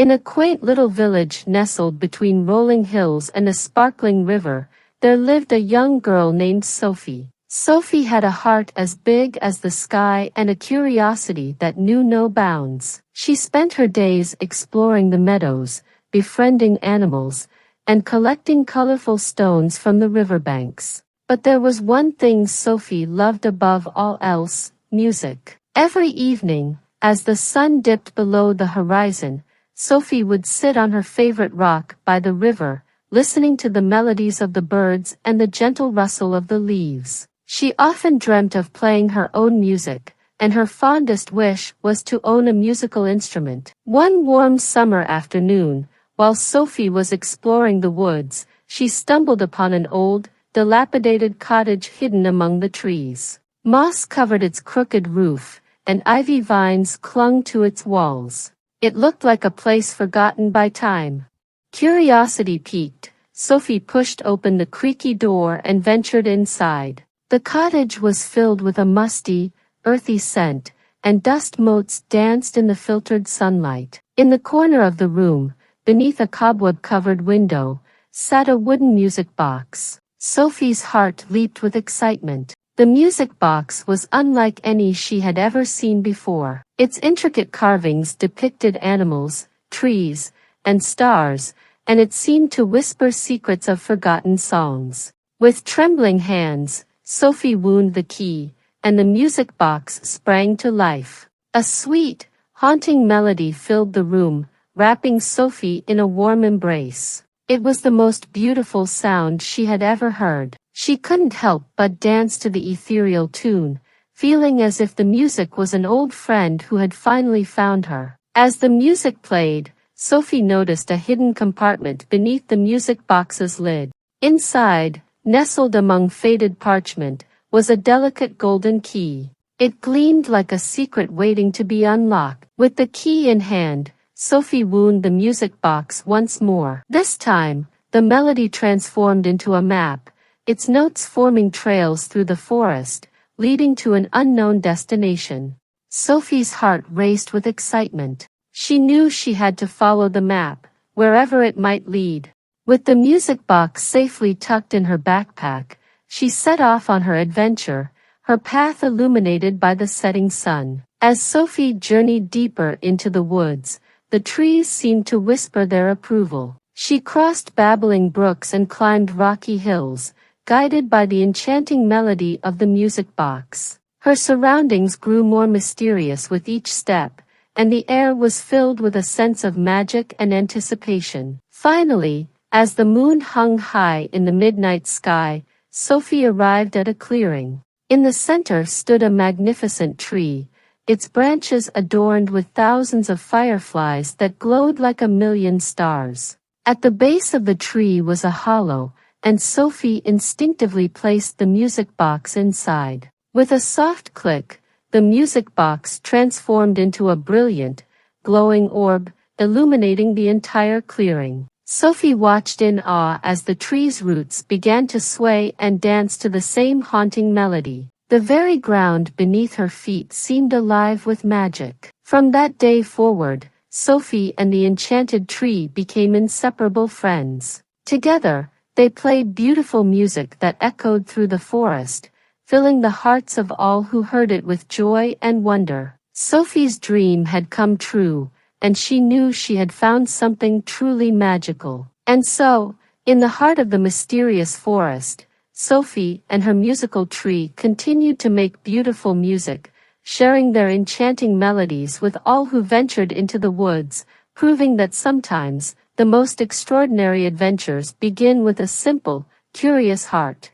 In a quaint little village nestled between rolling hills and a sparkling river, there lived a young girl named Sophie. Sophie had a heart as big as the sky and a curiosity that knew no bounds. She spent her days exploring the meadows, befriending animals, and collecting colorful stones from the riverbanks. But there was one thing Sophie loved above all else: music. Every evening, as the sun dipped below the horizon, Sophie would sit on her favorite rock by the river, listening to the melodies of the birds and the gentle rustle of the leaves. She often dreamt of playing her own music, and her fondest wish was to own a musical instrument. One warm summer afternoon, while Sophie was exploring the woods, she stumbled upon an old, dilapidated cottage hidden among the trees. Moss covered its crooked roof, and ivy vines clung to its walls. It looked like a place forgotten by time. Curiosity piqued, Sophie pushed open the creaky door and ventured inside. The cottage was filled with a musty, earthy scent, and dust motes danced in the filtered sunlight. In the corner of the room, beneath a cobweb-covered window, sat a wooden music box. Sophie's heart leaped with excitement. The music box was unlike any she had ever seen before. Its intricate carvings depicted animals, trees, and stars, and it seemed to whisper secrets of forgotten songs. With trembling hands, Sophie wound the key, and the music box sprang to life. A sweet, haunting melody filled the room, wrapping Sophie in a warm embrace. It was the most beautiful sound she had ever heard. She couldn't help but dance to the ethereal tune, feeling as if the music was an old friend who had finally found her. As the music played, Sophie noticed a hidden compartment beneath the music box's lid. Inside, nestled among faded parchment, was a delicate golden key. It gleamed like a secret waiting to be unlocked. With the key in hand, Sophie wound the music box once more. This time, the melody transformed into a map, its notes forming trails through the forest, leading to an unknown destination. Sophie's heart raced with excitement. She knew she had to follow the map, wherever it might lead. With the music box safely tucked in her backpack, she set off on her adventure, her path illuminated by the setting sun. As Sophie journeyed deeper into the woods, the trees seemed to whisper their approval. She crossed babbling brooks and climbed rocky hills, guided by the enchanting melody of the music box. Her surroundings grew more mysterious with each step, and the air was filled with a sense of magic and anticipation. Finally, as the moon hung high in the midnight sky, Sophie arrived at a clearing. In the center stood a magnificent tree, its branches adorned with thousands of fireflies that glowed like a million stars. At the base of the tree was a hollow, and Sophie instinctively placed the music box inside. With a soft click, the music box transformed into a brilliant, glowing orb, illuminating the entire clearing. Sophie watched in awe as the tree's roots began to sway and dance to the same haunting melody. The very ground beneath her feet seemed alive with magic. From that day forward, Sophie and the enchanted tree became inseparable friends. Together, they played beautiful music that echoed through the forest, filling the hearts of all who heard it with joy and wonder. Sophie's dream had come true, and she knew she had found something truly magical. And so, in the heart of the mysterious forest, Sophie and her musical tree continued to make beautiful music, sharing their enchanting melodies with all who ventured into the woods, proving that sometimes, the most extraordinary adventures begin with a simple, curious heart.